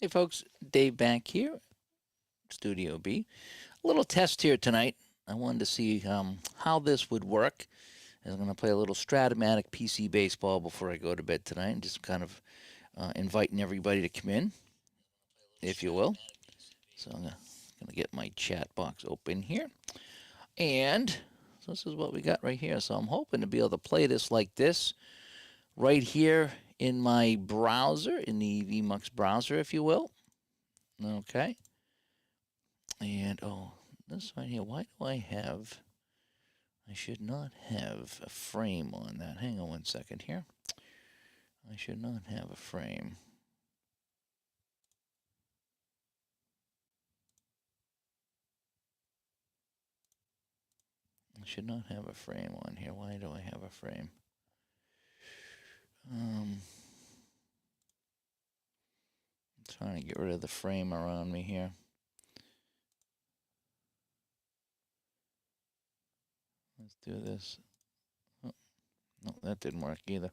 Hey folks, Dave back here, Studio B. A little test here tonight. I wanted to see how this would work. I'm going to play a little Stratomatic PC baseball before I go to bed tonight, and just kind of inviting everybody to come in, if you will. So I'm going to get my chat box open here. And so this is what we got right here. So I'm hoping to be able to play this like this right here in my browser, in the VMux browser, if you will. Okay. And oh, this right here, why do I have, I should not have a frame on that. Hang on one second here. I should not have a frame. I should not have a frame on here. Why do I have a frame? I'm trying to get rid of the frame around me here. Let's do this. Oh, no, that didn't work either.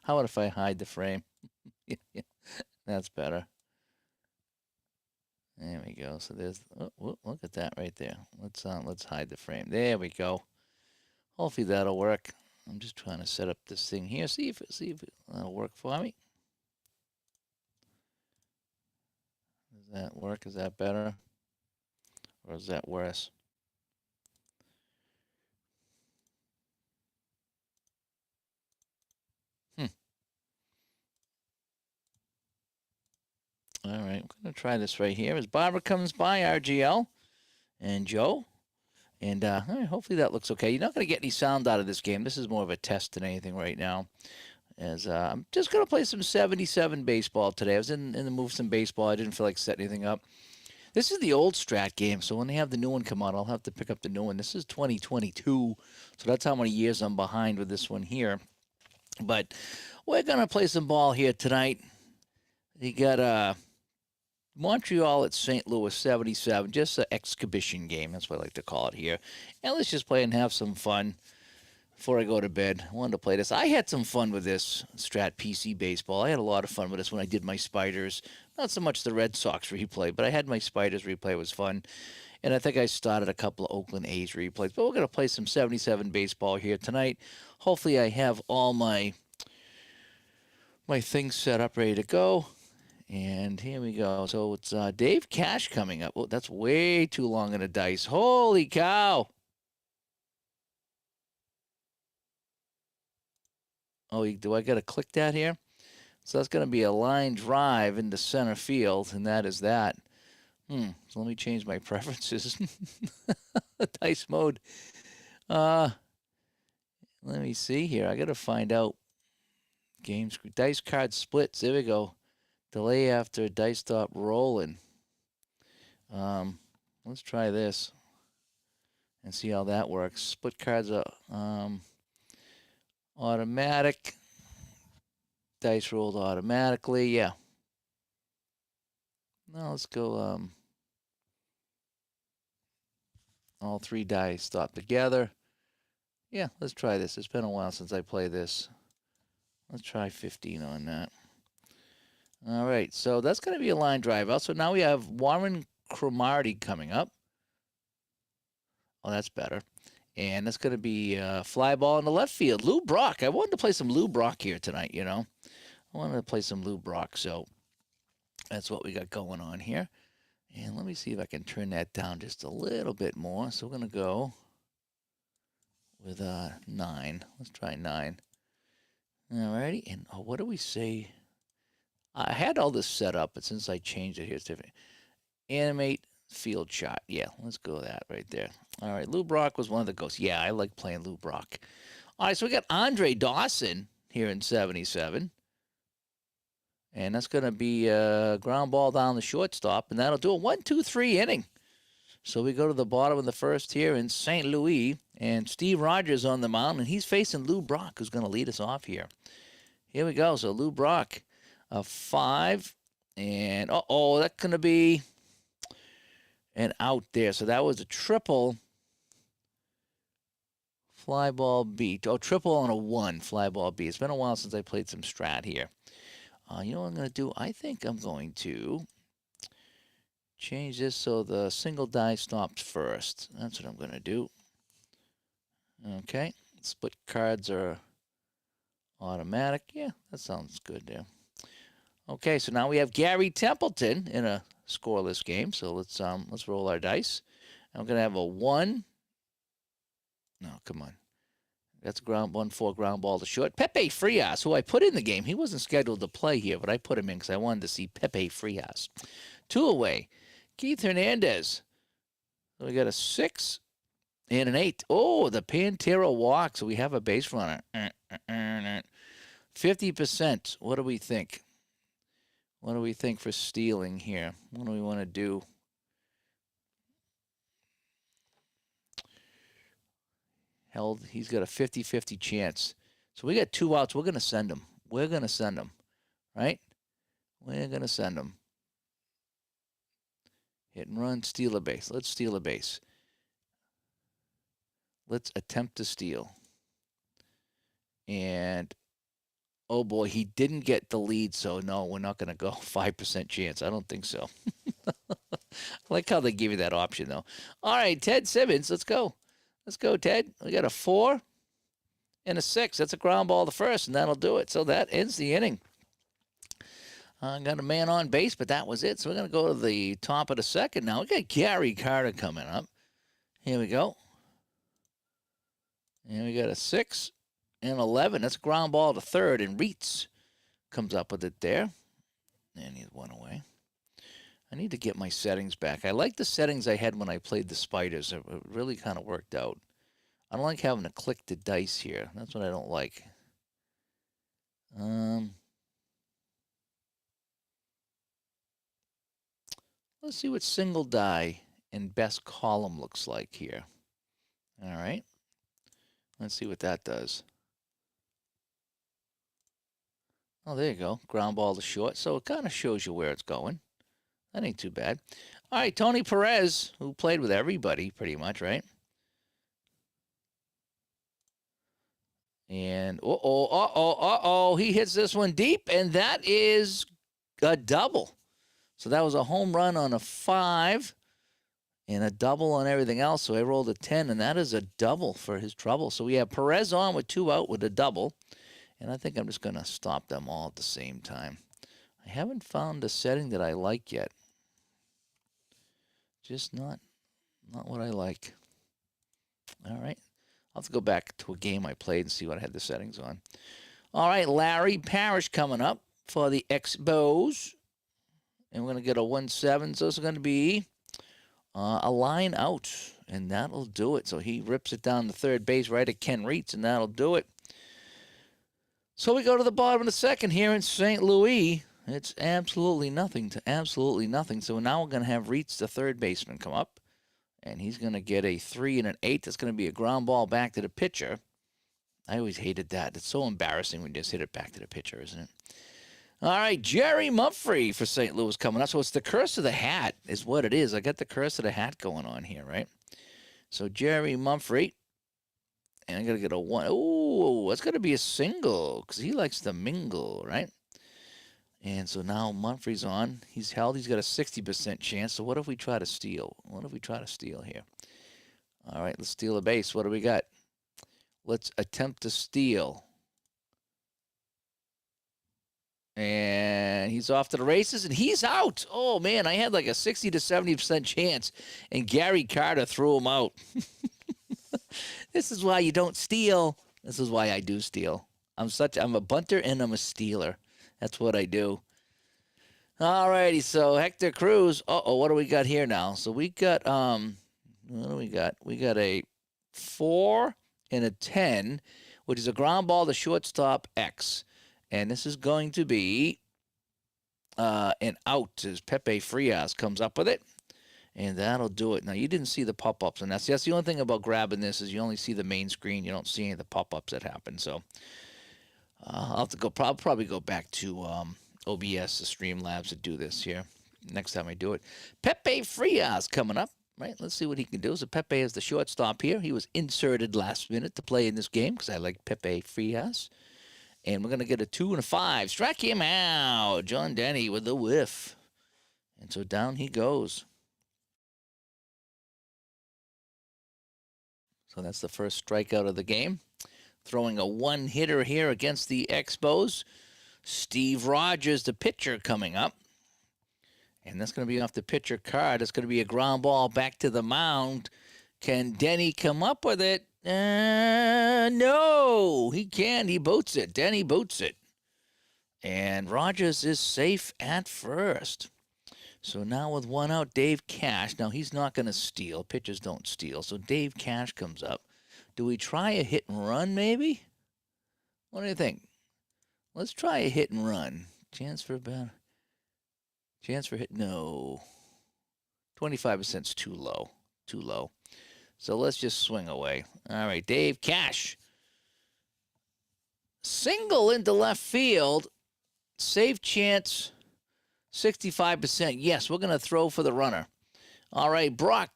How about if I hide the frame? Yeah, that's better. There we go. So there's, oh, look at that right there. Let's hide the frame. There we go. Hopefully that'll work. I'm just trying to set up this thing here. See if it'll work for me. Does that work? Is that better? Or is that worse? All right, I'm going to try this right here. As Barbara comes by, RGL and Joe. And hopefully that looks okay. You're not going to get any sound out of this game. This is more of a test than anything right now. As I'm just going to play some 77 baseball today. I was in the mood for some baseball. I didn't feel like setting anything up. This is the old Strat game, so when they have the new one come out, I'll have to pick up the new one. This is 2022, so that's how many years I'm behind with this one here. But we're going to play some ball here tonight. You got Montreal at St. Louis 77, just an exhibition game. That's what I like to call it here. And let's just play and have some fun before I go to bed. I wanted to play this. I had some fun with this Strat PC Baseball. I had a lot of fun with this when I did my Spiders. Not so much the Red Sox replay, but I had my Spiders replay. It was fun. And I think I started a couple of Oakland A's replays. But we're going to play some 77 baseball here tonight. Hopefully I have all my things set up, ready to go. And here we go. So it's Dave Cash coming up. Oh, that's way too long in a dice. Holy cow. Oh, do I got to click that here? So that's going to be a line drive into center field, and that is that. So let me change my preferences. Dice mode. Let me see here. I got to find out. Games, dice card splits. There we go. Delay after dice stop rolling. Let's try this and see how that works. Split cards are automatic. Dice rolled automatically. Yeah. Now let's go. All three dice stop together. Yeah, let's try this. It's been a while since I played this. Let's try 15 on that. All right, so that's going to be a line drive out. So now we have Warren Cromartie coming up. Oh, that's better. And that's going to be fly ball in the left field. Lou Brock. I wanted to play some Lou Brock here tonight, you know. I wanted to play some Lou Brock, so that's what we got going on here. And let me see if I can turn that down just a little bit more. So we're going to go with 9. Let's try 9. All righty. And what do we say? I had all this set up, but since I changed it here, it's different. Animate field shot. Yeah, let's go with that right there. All right, Lou Brock was one of the ghosts. Yeah, I like playing Lou Brock. All right, so we got Andre Dawson here in 77. And that's going to be a ground ball down the shortstop, and that'll do a 1-2-3 inning. So we go to the bottom of the first here in St. Louis, and Steve Rogers on the mound, and he's facing Lou Brock, who's going to lead us off here. Here we go. So Lou Brock, a 5, and that's going to be an out there. So that was a triple fly ball beat. Oh, triple on a 1 fly ball beat. It's been a while since I played some Strat here. You know what I'm going to do? I think I'm going to change this so the single die stops first. That's what I'm going to do. Okay. Split cards are automatic. Yeah, that sounds good there. Okay, so now we have Gary Templeton in a scoreless game. So let's roll our dice. And we're gonna have a 1. No, come on. That's ground 1-4 ground ball to short. Pepe Frias, who I put in the game. He wasn't scheduled to play here, but I put him in because I wanted to see Pepe Frias. 2 away. Keith Hernandez. So we got a 6 and an 8. Oh, the Pantera walk. So we have a base runner. 50%. What do we think? What do we think for stealing here? What do we want to do? Held, he's got a 50-50 chance. So we got 2 outs. We're going to send him. We're going to send him, right? We're going to send him. Hit and run, steal a base. Let's steal a base. Let's attempt to steal. And, oh boy, he didn't get the lead, so no, we're not going to go 5% chance. I don't think so. I like how they give you that option, though. All right, Ted Simmons, let's go. Let's go, Ted. We got a 4 and a 6. That's a ground ball to first, and that'll do it. So that ends the inning. Got a man on base, but that was it. So we're going to go to the top of the second now. We got Gary Carter coming up. Here we go. And we got a 6 and 11. That's a ground ball to third, and Reitz comes up with it there. And he's 1 away. I need to get my settings back. I like the settings I had when I played the Spiders. It really kind of worked out. I don't like having to click the dice here. That's what I don't like. Let's see what single die and best column looks like here. All right. Let's see what that does. Oh, there you go. Ground ball to short. So it kind of shows you where it's going. That ain't too bad. All right, Tony Perez, who played with everybody pretty much, right? And he hits this one deep, and that is a double. So that was a home run on a 5 and a double on everything else. So I rolled a 10, and that is a double for his trouble. So we have Perez on with 2 out with a double, and I think I'm just going to stop them all at the same time. I haven't found a setting that I like yet. Just not what I like. All right. I'll have to go back to a game I played and see what I had the settings on. All right, Larry Parrish coming up for the Expos. And we're going to get a 1-7. So it's going to be a line out, and that'll do it. So he rips it down to third base right at Ken Reitz, and that'll do it. So we go to the bottom of the second here in St. Louis. It's absolutely nothing to absolutely nothing. So now we're going to have Reitz, the third baseman, come up. And he's going to get a 3 and an 8. That's going to be a ground ball back to the pitcher. I always hated that. It's so embarrassing when you just hit it back to the pitcher, isn't it? All right, Jerry Mumphrey for St. Louis coming up. So it's the curse of the hat is what it is. I got the curse of the hat going on here, right? So Jerry Mumphrey. And I'm going to get a 1. Oh, that's going to be a single because he likes to mingle, right? And so now Mumphrey's on. He's held. He's got a 60% chance. So what if we try to steal? What if we try to steal here? All right, let's steal a base. What do we got? Let's attempt to steal. And he's off to the races, and he's out. Oh, man, I had like a 60 to 70% chance, and Gary Carter threw him out. This is why you don't steal. This is why I do steal. I'm a bunter and I'm a stealer. That's what I do. All righty, so Hector Cruz. What do we got here now? So we got what do we got? We got a 4 and a 10, which is a ground ball to shortstop X. And this is going to be an out as Pepe Frias comes up with it. And that'll do it. Now, you didn't see the pop-ups, and that's the only thing about grabbing this is you only see the main screen. You don't see any of the pop-ups that happen. So I'll have to go probably go back to OBS, the Streamlabs, to do this here next time I do it. Pepe Frias coming up, right? Let's see what he can do. So Pepe is the shortstop here. He was inserted last minute to play in this game because I like Pepe Frias. And we're going to get a 2 and a 5. Strike him out. John Denny with the whiff. And so down he goes. So that's the first strikeout of the game. Throwing a one-hitter here against the Expos. Steve Rogers, the pitcher, coming up. And that's going to be off the pitcher card. It's going to be a ground ball back to the mound. Can Denny come up with it? No, he can. He boots it. Denny boots it. And Rogers is safe at first. So now with one out, Dave Cash. Now he's not going to steal. Pitchers don't steal. So Dave Cash comes up. Do we try a hit and run maybe? What do you think? Let's try a hit and run. Chance for hit. No. 25% is too low. Too low. So let's just swing away. All right, Dave Cash. Single into left field. Save chance, 65%. Yes, we're going to throw for the runner. All right, Brock.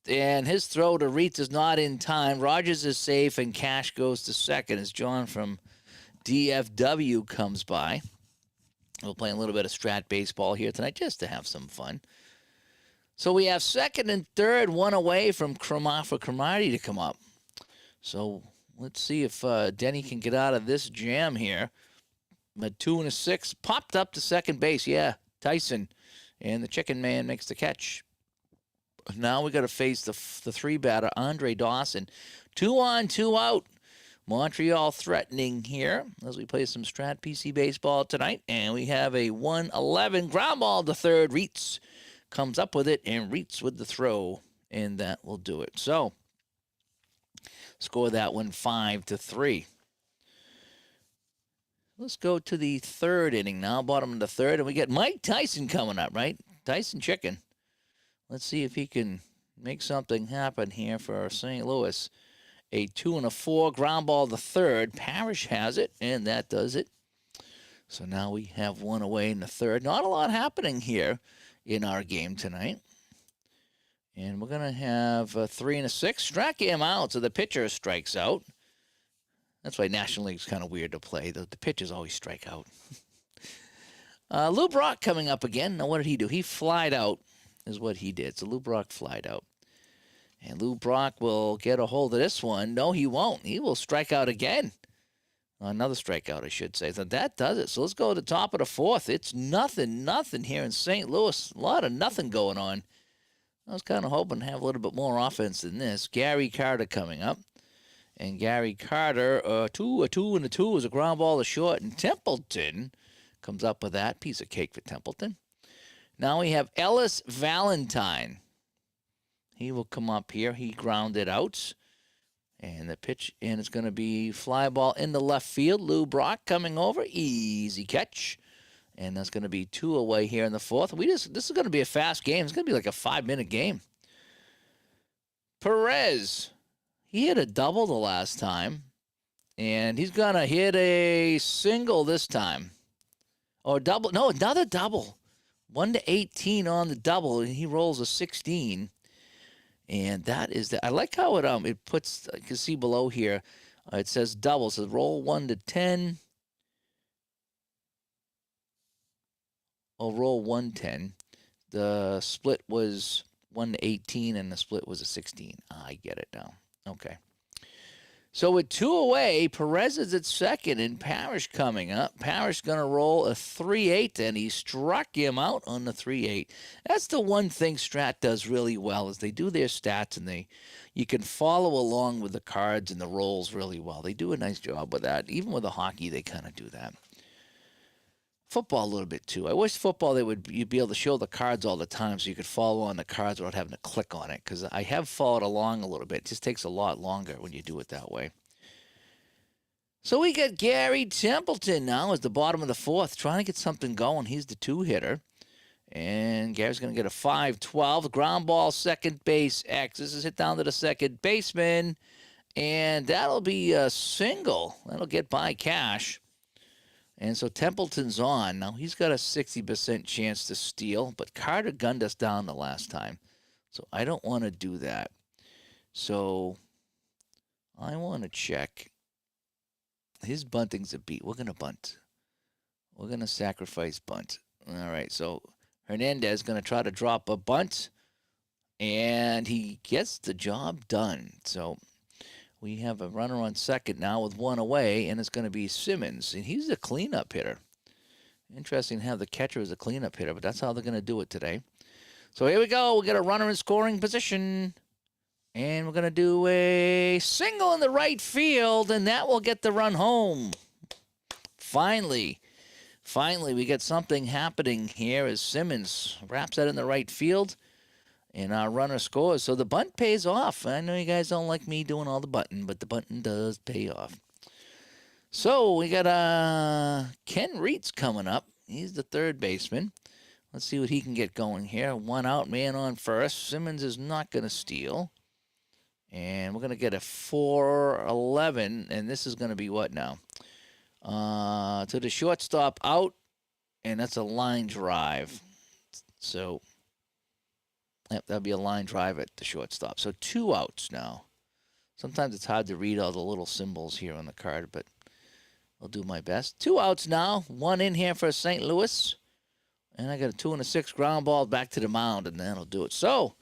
And his throw to Reitz is not in time. Rogers is safe, and Cash goes to second as John from DFW comes by. We're playing a little bit of Strat Baseball here tonight just to have some fun. So we have second and third, one away from Cromartie to come up. So let's see if Denny can get out of this jam here. A 2 and a 6, popped up to second base. Yeah, Tyson. And the chicken man makes the catch. Now we got to face the three batter, Andre Dawson. 2 on, 2 out. Montreal threatening here as we play some Strat PC Baseball tonight. And we have a 1-11 ground ball to third. Reitz comes up with it, and Reitz with the throw. And that will do it. So, score that one 5-3. Let's go to the third inning now, bottom of the third, and we get Mike Tyson coming up, right? Tyson Chicken. Let's see if he can make something happen here for St. Louis. A 2 and a 4 ground ball to third. Parrish has it, and that does it. So now we have one away in the third. Not a lot happening here in our game tonight. And we're going to have a 3 and a 6. Strike him out, so the pitcher strikes out. That's why National League's kind of weird to play. The pitchers always strike out. Lou Brock coming up again. Now, what did he do? He flied out is what he did. So Lou Brock flied out. And Lou Brock will get a hold of this one. No, he won't. He will strike out again. Another strikeout, I should say. So that does it. So let's go to the top of the fourth. It's nothing here in St. Louis. A lot of nothing going on. I was kind of hoping to have a little bit more offense than this. Gary Carter coming up. And Gary Carter, a 2 and a 2 is a ground ball to short. And Templeton comes up with that. Piece of cake for Templeton. Now we have Ellis Valentine. He will come up here. He grounded out. And the pitch, and it's going to be fly ball in the left field. Lou Brock coming over. Easy catch. And that's going to be 2 away here in the fourth. This is going to be a fast game. It's going to be like a 5-minute game. Perez. He hit a double the last time, and he's going to hit a single this time. Or double. No, another double. 1-18 on the double, and he rolls a 16. And that is I like how it puts, you can see below here, it says double. So roll 1-10. Or roll 1-10. The split was 1-18, and the split was a 16. I get it now. Okay. So with 2 away, Perez is at second, and Parrish coming up. Parrish going to roll a 3-8, and he struck him out on the 3-8. That's the one thing Strat does really well, is they do their stats, and you can follow along with the cards and the rolls really well. They do a nice job with that. Even with the hockey, they kind of do that. Football a little bit too. I wish football you'd be able to show the cards all the time so you could follow on the cards without having to click on it, because I have followed along a little bit. It just takes a lot longer when you do it that way. So we got Gary Templeton now as the bottom of the fourth, trying to get something going. He's the 2-hitter. And Gary's going to get a 5-12. Ground ball, second base, X. This is hit down to the second baseman. And that'll be a single. That'll get by Cash. And so Templeton's on. Now, he's got a 60% chance to steal, but Carter gunned us down the last time. So I don't want to do that. So I want to check His bunting's a beat. We're going to bunt. We're going to sacrifice bunt. All right, so Hernandez going to try to drop a bunt, and he gets the job done. So we have a runner on second now with one away, and it's going to be Simmons, and he's a cleanup hitter. Interesting to have the catcher as a cleanup hitter, but that's how they're going to do it today. So here we go. We'll get a runner in scoring position. And we're going to do a single in the right field, and that will get the run home. Finally, we get something happening here as Simmons wraps that in the right field, and our runner scores. So the bunt pays off. I know you guys don't like me doing all the bunting, but the bunting does pay off. So we got Ken Reitz coming up. He's the third baseman. Let's see what he can get going here. One out, man on first. Simmons is not going to steal. And we're going to get a 4-11, and this is going to be what now? To the shortstop out, and that's a line drive. So yep, that'll be a line drive at the shortstop. So 2 outs now. Sometimes it's hard to read all the little symbols here on the card, but I'll do my best. 2 outs now. 1 in here for St. Louis. And I got a 2 and a 6 ground ball back to the mound, and that'll do it. So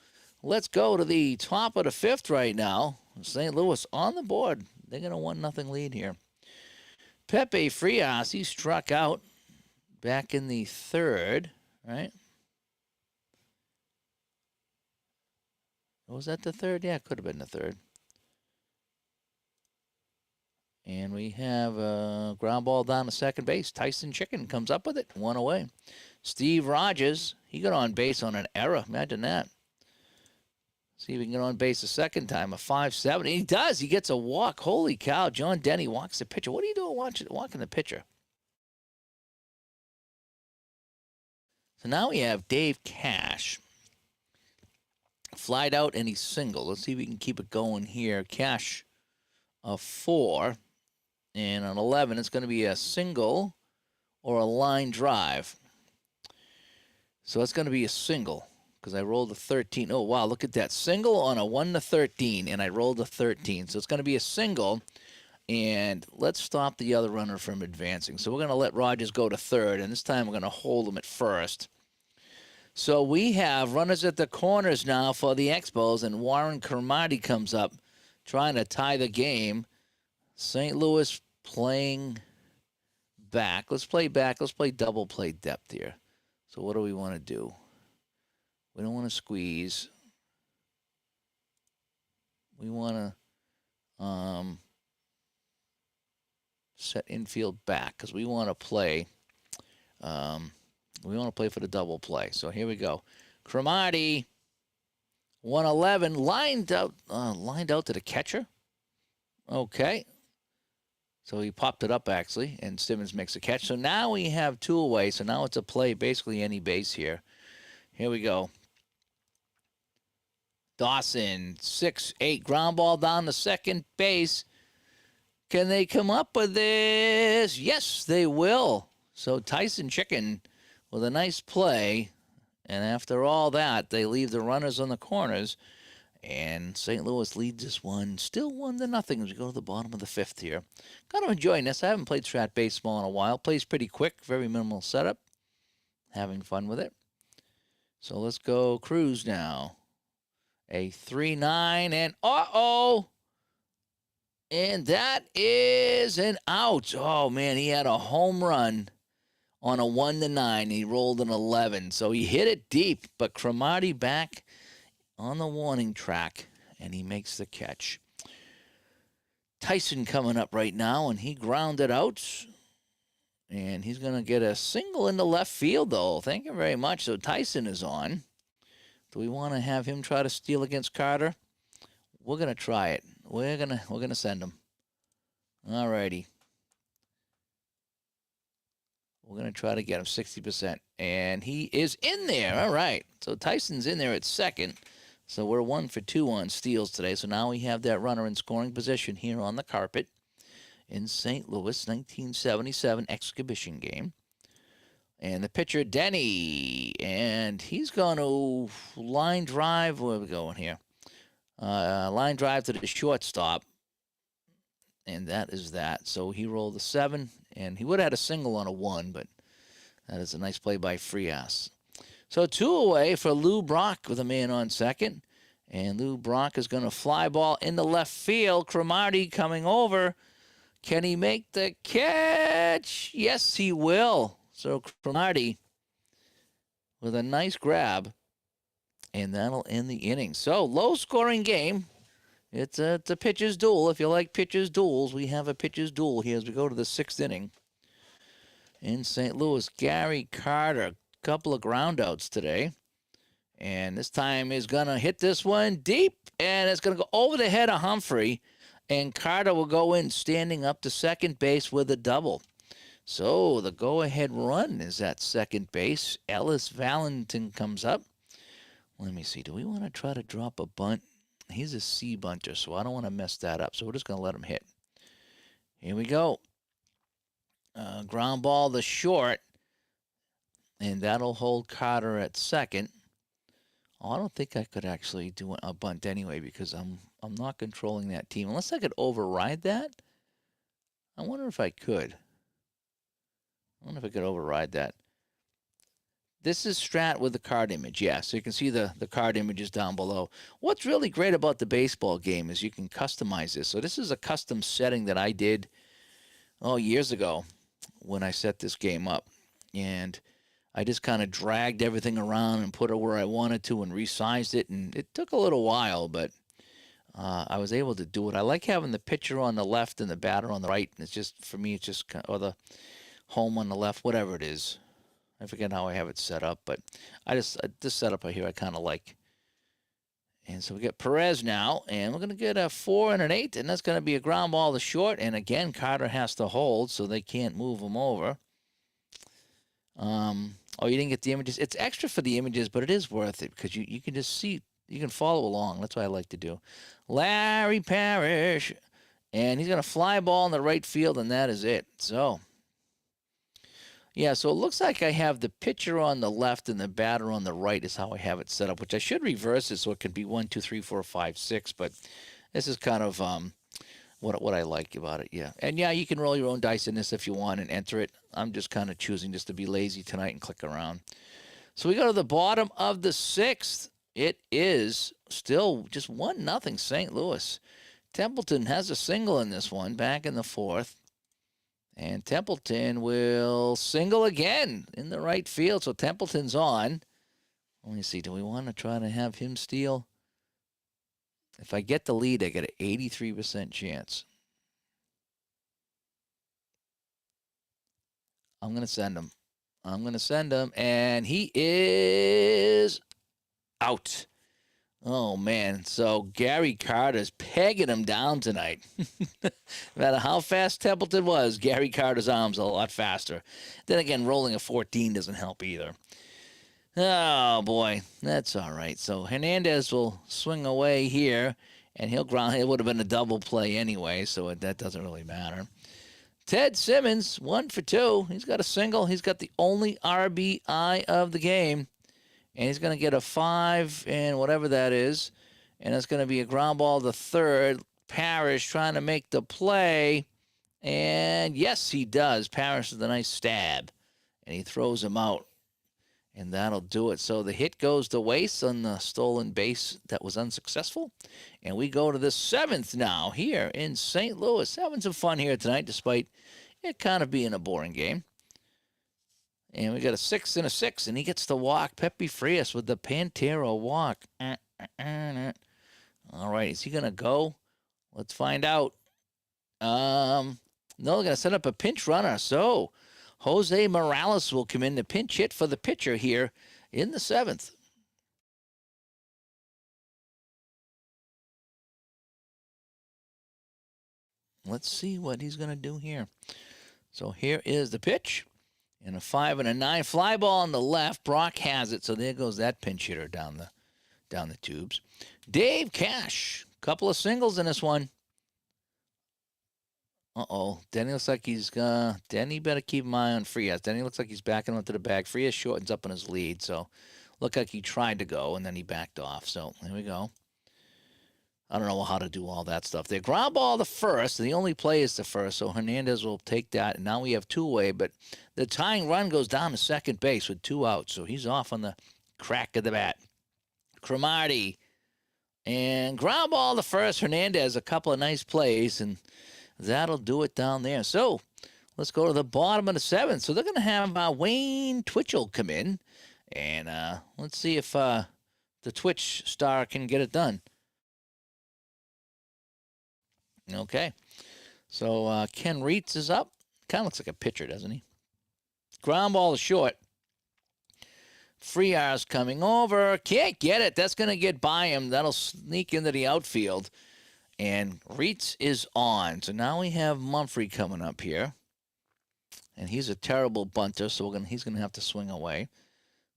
let's go to the top of the 5th right now. St. Louis on the board. They're going to 1-0 lead here. Pepe Frias, he struck out back in the 3rd, right? Was that the 3rd? Yeah, it could have been the 3rd. And we have a ground ball down to second base. Tyson Chicken comes up with it. 1 away. Steve Rogers, he got on base on an error. Imagine that. See if he can get on base a second time. A 5-7. He does. He gets a walk. Holy cow. John Denny walks the pitcher. What are you doing walking the pitcher? So now we have Dave Cash. Flied out and he's single. Let's see if we can keep it going here. Cash, a 4. And on 11, it's going to be a single or a line drive. So it's going to be a single because I rolled a 13. Oh, wow, look at that. Single on a 1-13, and I rolled a 13. So it's going to be a single, and let's stop the other runner from advancing. So we're going to let Rogers go to third, and this time we're going to hold him at first. So we have runners at the corners now for the Expos, and Warren Cromartie comes up trying to tie the game. St. Louis playing back. Let's play back. Let's play double play depth here. So what do we want to do? We don't want to squeeze. We want to set infield back because we want to play. We want to play for the double play. So here we go. Cromartie, 111, lined out to the catcher. Okay. So he popped it up, actually, and Simmons makes a catch. So now we have 2 away. So now it's a play, basically any base here. Here we go. Dawson, 6-8, ground ball down to second base. Can they come up with this? Yes, they will. So Tyson Chicken with a nice play. And after all that, they leave the runners on the corners. And St. Louis leads this one, still 1-0 as we go to the bottom of the 5th here. Kind of enjoying this. I haven't played Strat Baseball in a while. Plays pretty quick, very minimal setup. Having fun with it. So let's go Cruz now. A 3-9, and uh-oh! And that is an out. Oh, man, he had a home run on a 1-9. He rolled an 11, so he hit it deep, but Cromartie back on the warning track, and he makes the catch. Tyson coming up right now, and he grounded out. And he's going to get a single into left field, though. Thank you very much. So Tyson is on. Do we want to have him try to steal against Carter? We're going to try it. We're gonna send him. All righty. We're going to try to get him 60%. And he is in there. All right. So Tyson's in there at second. So we're 1 for 2 on steals today. So now we have that runner in scoring position here on the carpet in St. Louis, 1977 exhibition game. And the pitcher, Denny. And he's going to line drive. Where are we going here? Line drive to the shortstop. And that is that. So he rolled a 7, and he would have had a single on a 1, but that is a nice play by Frias. So 2 away for Lou Brock with a man on second. And Lou Brock is going to fly ball in the left field. Cromartie coming over. Can he make the catch? Yes, he will. So Cromartie with a nice grab. And that'll end the inning. So low-scoring game. It's a pitcher's duel. If you like pitcher's duels, we have a pitcher's duel here as we go to the 6th inning. In St. Louis, Gary Carter, couple of groundouts today. And this time is going to hit this one deep, and it's going to go over the head of Humphrey. And Carter will go in standing up to second base with a double. So the go-ahead run is at second base. Ellis Valentin comes up. Let me see. Do we want to try to drop a bunt? He's a C bunter, so I don't want to mess that up. So we're just going to let him hit. Here we go. Ground ball to short. And that'll hold Carter at second. Oh, I don't think I could actually do a bunt anyway because I'm not controlling that team. Unless I could override that. I wonder if I could. I wonder if I could override that. This is Strat with the card image, yeah. So you can see the card images down below. What's really great about the baseball game is you can customize this. So this is a custom setting that I did, years ago when I set this game up. And I just kind of dragged everything around and put it where I wanted to and resized it. And it took a little while, but I was able to do it. I like having the pitcher on the left and the batter on the right. And it's just, for me, it's just, or the home on the left, whatever it is. I forget how I have it set up, but this setup right here I kind of like. And so we get Perez now, and we're going to get a 4 and an 8, and that's going to be a ground ball to short. And again, Carter has to hold, so they can't move him over. You didn't get the images. It's extra for the images, but it is worth it because you can just see, you can follow along. That's what I like to do. Larry Parrish, and he's going to fly ball in the right field, and that is it. So, yeah, so it looks like I have the pitcher on the left and the batter on the right is how I have it set up, which I should reverse it so it can be 1, 2, 3, 4, 5, 6. But this is kind of what I like about it, yeah. And, yeah, you can roll your own dice in this if you want and enter it. I'm just kind of choosing just to be lazy tonight and click around. So we go to the bottom of the 6th. It is still just 1-0 St. Louis. Templeton has a single in this one back in the 4th. And Templeton will single again in the right field. So Templeton's on. Let me see. Do we want to try to have him steal? If I get the lead, I get an 83% chance. I'm going to send him. And he is out. Oh, man. So Gary Carter's pegging him down tonight. No matter how fast Templeton was, Gary Carter's arms are a lot faster. Then again, rolling a 14 doesn't help either. Oh, boy. That's all right. So Hernandez will swing away here, and he'll ground. It would have been a double play anyway, so that doesn't really matter. Ted Simmons, 1 for 2. He's got a single. He's got the only RBI of the game. And he's going to get a 5 and whatever that is. And it's going to be a ground ball to third. Parrish trying to make the play. And yes, he does. Parrish with a nice stab. And he throws him out. And that'll do it. So the hit goes to waste on the stolen base that was unsuccessful. And we go to the 7th now here in St. Louis. Having some fun here tonight despite it kind of being a boring game. And we got a 6 and a 6, and he gets the walk. Pepe Frias with the Pantera walk. All right, is he going to go? Let's find out. No, they're going to set up a pinch runner. So Jose Morales will come in to pinch hit for the pitcher here in the 7th. Let's see what he's going to do here. So here is the pitch. And a 5 and a 9 fly ball on the left. Brock has it, so there goes that pinch hitter down the tubes. Dave Cash, couple of singles in this one. Denny looks like he's Denny better keep an eye on Frias. Denny looks like he's backing onto the bag. Frias shortens up on his lead, so looked like he tried to go and then he backed off. So here we go. I don't know how to do all that stuff. They ground ball the first. The only play is the first, so Hernandez will take that. And now we have two-way, but the tying run goes down to second base with 2 outs, so he's off on the crack of the bat. Cromartie and ground ball the first. Hernandez, a couple of nice plays, and that'll do it down there. So let's go to the bottom of the 7th. So they're going to have Wayne Twitchell come in, and let's see if the Twitch star can get it done. Okay, so Ken Reitz is up. Kind of looks like a pitcher, doesn't he? Ground ball to short. Friar's coming over. Can't get it. That's going to get by him. That'll sneak into the outfield. And Reitz is on. So now we have Mumphrey coming up here. And he's a terrible bunter, so he's going to have to swing away.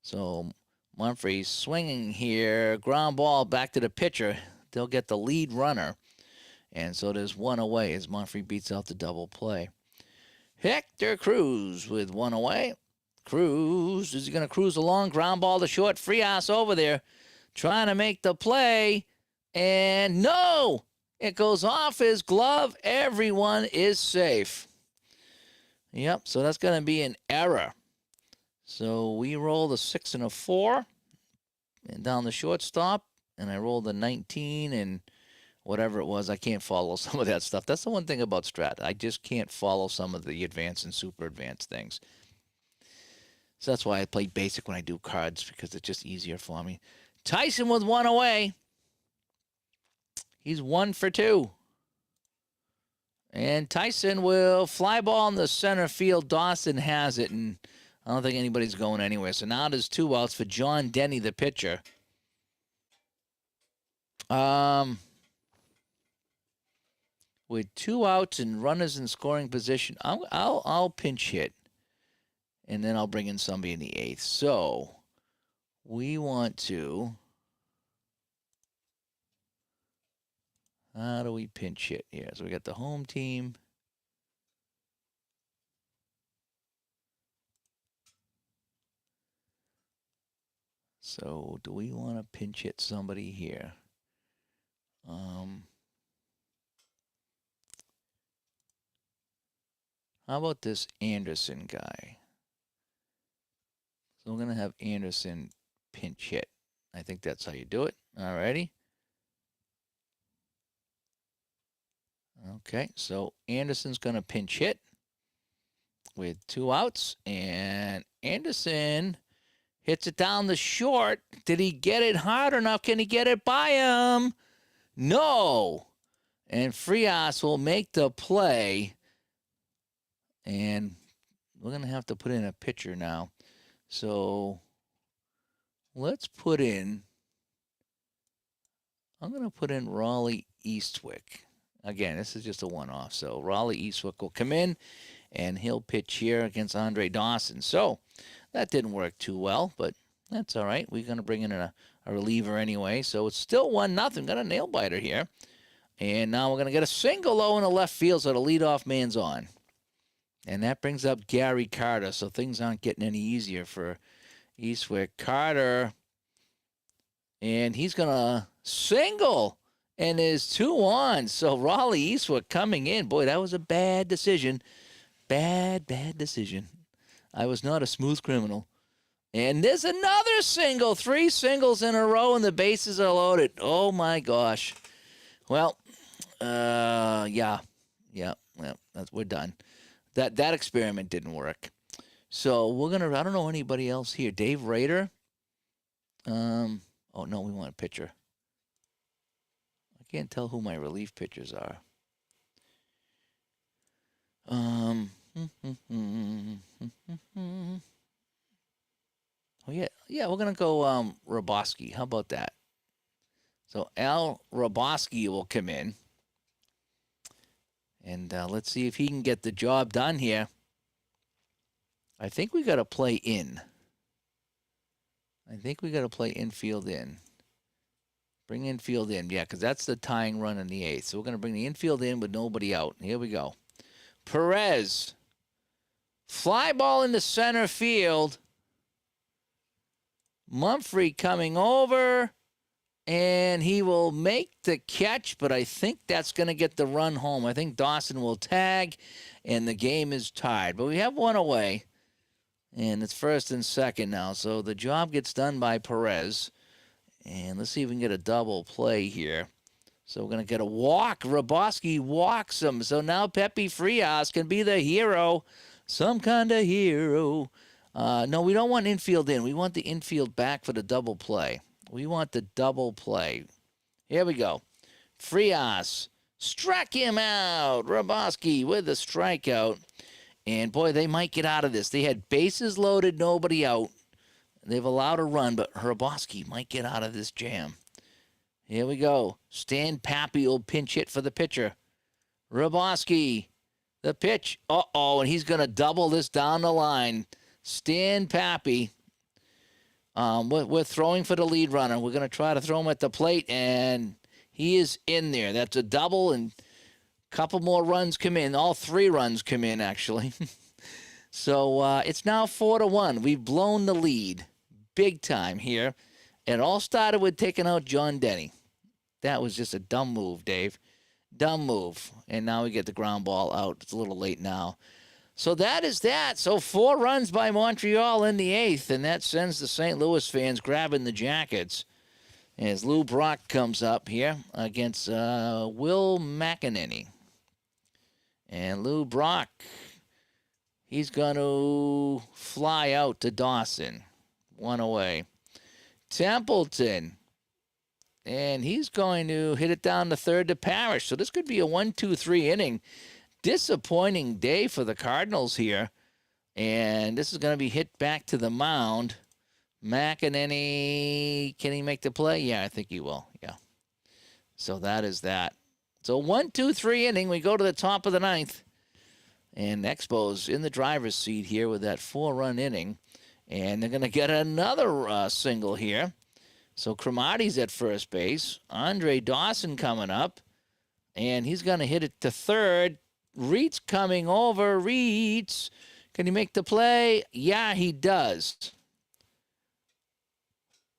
So Mumphrey's swinging here. Ground ball back to the pitcher. They'll get the lead runner. And so there's 1 away as Mumphrey beats out the double play. Hector Cruz with 1 away. Cruz, is he going to cruise along? Ground ball to short. Frias over there trying to make the play. And no! It goes off his glove. Everyone is safe. Yep, so that's going to be an error. So we roll a 6 and a 4. And down the shortstop. And I rolled a 19 and whatever it was. I can't follow some of that stuff. That's the one thing about Strat. I just can't follow some of the advanced and super advanced things. So that's why I play basic when I do cards, because it's just easier for me. Tyson with 1 away. He's 1 for 2. And Tyson will fly ball in the center field. Dawson has it, and I don't think anybody's going anywhere. So now there's 2 outs for John Denny, the pitcher. With 2 outs and runners in scoring position, I'll pinch hit. And then I'll bring in somebody in the 8th. So we want to. How do we pinch hit here? So we got the home team. So do we want to pinch hit somebody here? How about this Anderson guy? So we're going to have Anderson pinch hit. I think that's how you do it. Alrighty. Okay, so Anderson's going to pinch hit with 2 outs. And Anderson hits it down the short. Did he get it hard enough? Can he get it by him? No. And Frias will make the play. And we're going to have to put in a pitcher now. So let's put in, I'm going to put in Raleigh Eastwick. Again, this is just a one-off. So Raleigh Eastwick will come in, and he'll pitch here against Andre Dawson. So that didn't work too well, but that's all right. We're going to bring in a reliever anyway. So it's still 1-0. Got a nail-biter here. And now we're going to get a single low in the left field, so the leadoff man's on. And that brings up Gary Carter, so things aren't getting any easier for Eastwick. Carter, and he's going to single, and there's 2 on. So Raleigh Eastwick coming in. Boy, that was a bad decision. Bad decision. I was not a smooth criminal. And there's another single. 3 singles in a row, and the bases are loaded. Oh, my gosh. Well, yeah, we're done. That experiment didn't work. So we're going to, I don't know anybody else here. Dave Rader. Oh, no, we want a pitcher. I can't tell who my relief pitchers are. Oh, yeah, we're going to go Roboski. How about that? So Al Roboski will come in. And let's see if he can get the job done here. I think we got to play in. I think we got to play infield in. Bring infield in. Yeah, because that's the tying run in the 8th. So we're going to bring the infield in with nobody out. Here we go. Perez. Fly ball into center field. Mumphrey coming over. And he will make the catch, but I think that's going to get the run home. I think Dawson will tag, and the game is tied. But we have one away, and it's first and second now. So the job gets done by Perez. And let's see if we can get a double play here. So we're going to get a walk. Raboski walks him. So now Pepe Frias can be the hero. Some kind of hero. No, we don't want infield in. We want the infield back for the double play. We want the double play. Here we go. Frias struck him out. Raboski with a strikeout. And, boy, they might get out of this. They had bases loaded, nobody out. They've allowed a run, but Raboski might get out of this jam. Here we go. Stan Pappy will pinch hit for the pitcher. Raboski, the pitch. Uh-oh, and he's going to double this down the line. Stan Pappy. We're throwing for the lead runner. We're going to try to throw him at the plate, and he is in there. That's a double, and a couple more runs come in. All 3 runs come in, actually. So it's now 4-1. We've blown the lead big time here. It all started with taking out John Denny. That was just a dumb move, Dave. Dumb move. And now we get the ground ball out. It's a little late now. So that is that. So 4 runs by Montreal in the 8th, and that sends the St. Louis fans grabbing the jackets as Lou Brock comes up here against Will McEnany. And Lou Brock, he's going to fly out to Dawson. 1 away. Templeton. And he's going to hit it down the third to Parrish. So this could be a 1-2-3 inning. Disappointing day for the Cardinals here. And this is going to be hit back to the mound. McEnany, can he make the play? Yeah, I think he will. Yeah. So that is that. So 1-2-3 inning. We go to the top of the 9th. And Expos in the driver's seat here with that 4-run inning. And they're going to get another single here. So Cromartie's at first base. Andre Dawson coming up. And he's going to hit it to third. Reitz coming over. Reitz, can he make the play? Yeah, he does.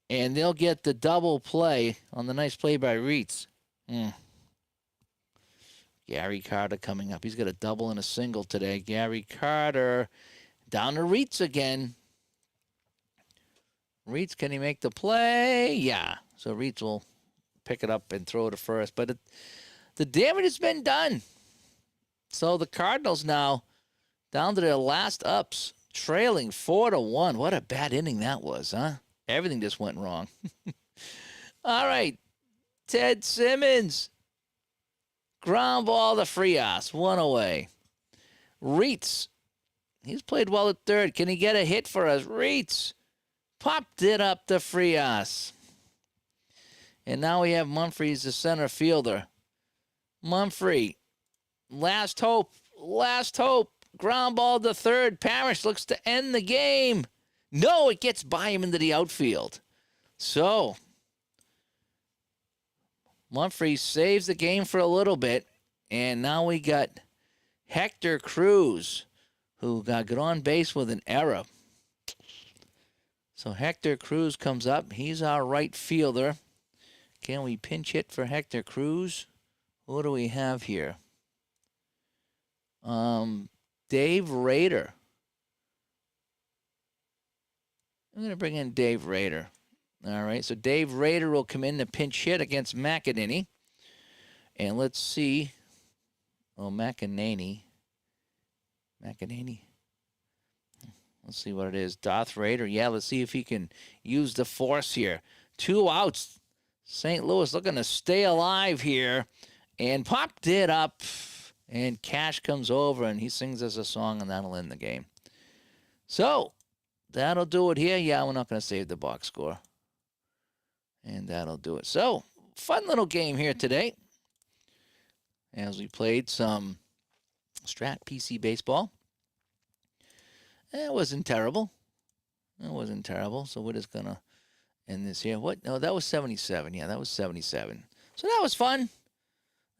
And they'll get the double play on the nice play by Reitz. Gary Carter coming up. He's got a double and a single today. Gary Carter down to Reitz again. Reitz, can he make the play? Yeah. So Reitz will pick it up and throw it to first. But the damage has been done. So the Cardinals now down to their last ups, trailing 4-1. What a bad inning that was, huh? Everything just went wrong. All right. Ted Simmons. Ground ball to Frias. 1 away. Reitz. He's played well at third. Can he get a hit for us? Reitz popped it up to Frias. And now we have Mumphrey's the center fielder. Mumphrey. Last hope. Last hope. Ground ball to third. Parrish looks to end the game. No, it gets by him into the outfield. So Mumphrey saves the game for a little bit. And now we got Hector Cruz, who got on base with an error. So Hector Cruz comes up. He's our right fielder. Can we pinch hit for Hector Cruz? What do we have here? Dave Rader. I'm going to bring in Dave Rader. All right, so Dave Rader will come in to pinch hit against McEnany. And let's see. Oh, McEnany. Let's see what it is. Darth Rader. Yeah, let's see if he can use the force here. 2 outs. St. Louis looking to stay alive here. And popped it up. And Cash comes over and he sings us a song, and that'll end the game. So that'll do it here. Yeah, we're not going to save the box score. And that'll do it. So, fun little game here today as we played some Strat PC Baseball. It wasn't terrible. It wasn't terrible. So we're just going to end this here. What? No, that was 77. Yeah, that was 77. So that was fun.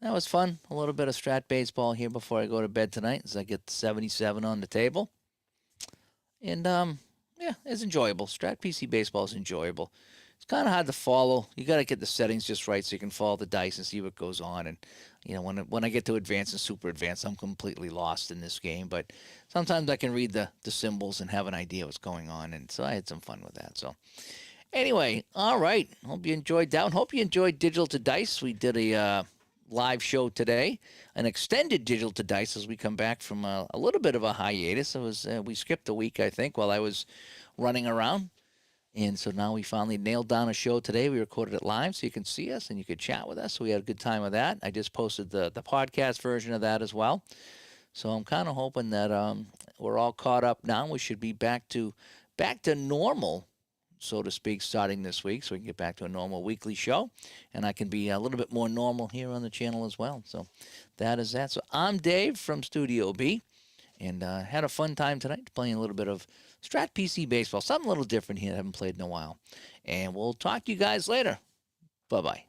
That was fun. A little bit of Strat Baseball here before I go to bed tonight as I get the 77 on the table. And, yeah, it's enjoyable. Strat PC Baseball is enjoyable. it's kind of hard to follow. You got to get the settings just right so you can follow the dice and see what goes on. And when I get to advanced and super advanced, I'm completely lost in this game. But sometimes I can read the symbols and have an idea what's going on. And so I had some fun with that. So anyway, all right. Hope you enjoyed that one. Hope you enjoyed Digital to Dice. We did a live show today, an extended Digital to Dice as we come back from a little bit of a hiatus. It was we skipped a week, I think, while I was running around. And so now we finally nailed down a show today. We recorded it live so you can see us and you could chat with us. So we had a good time with that. I just posted the podcast version of that as well. So I'm kind of hoping that we're all caught up now. We should be back to normal, so to speak, starting this week, so we can get back to a normal weekly show, and I can be a little bit more normal here on the channel as well. So that is that. So I'm Dave from Studio B, and had a fun time tonight playing a little bit of Strat PC Baseball, something a little different here I haven't played in a while. And we'll talk to you guys later. Bye-bye.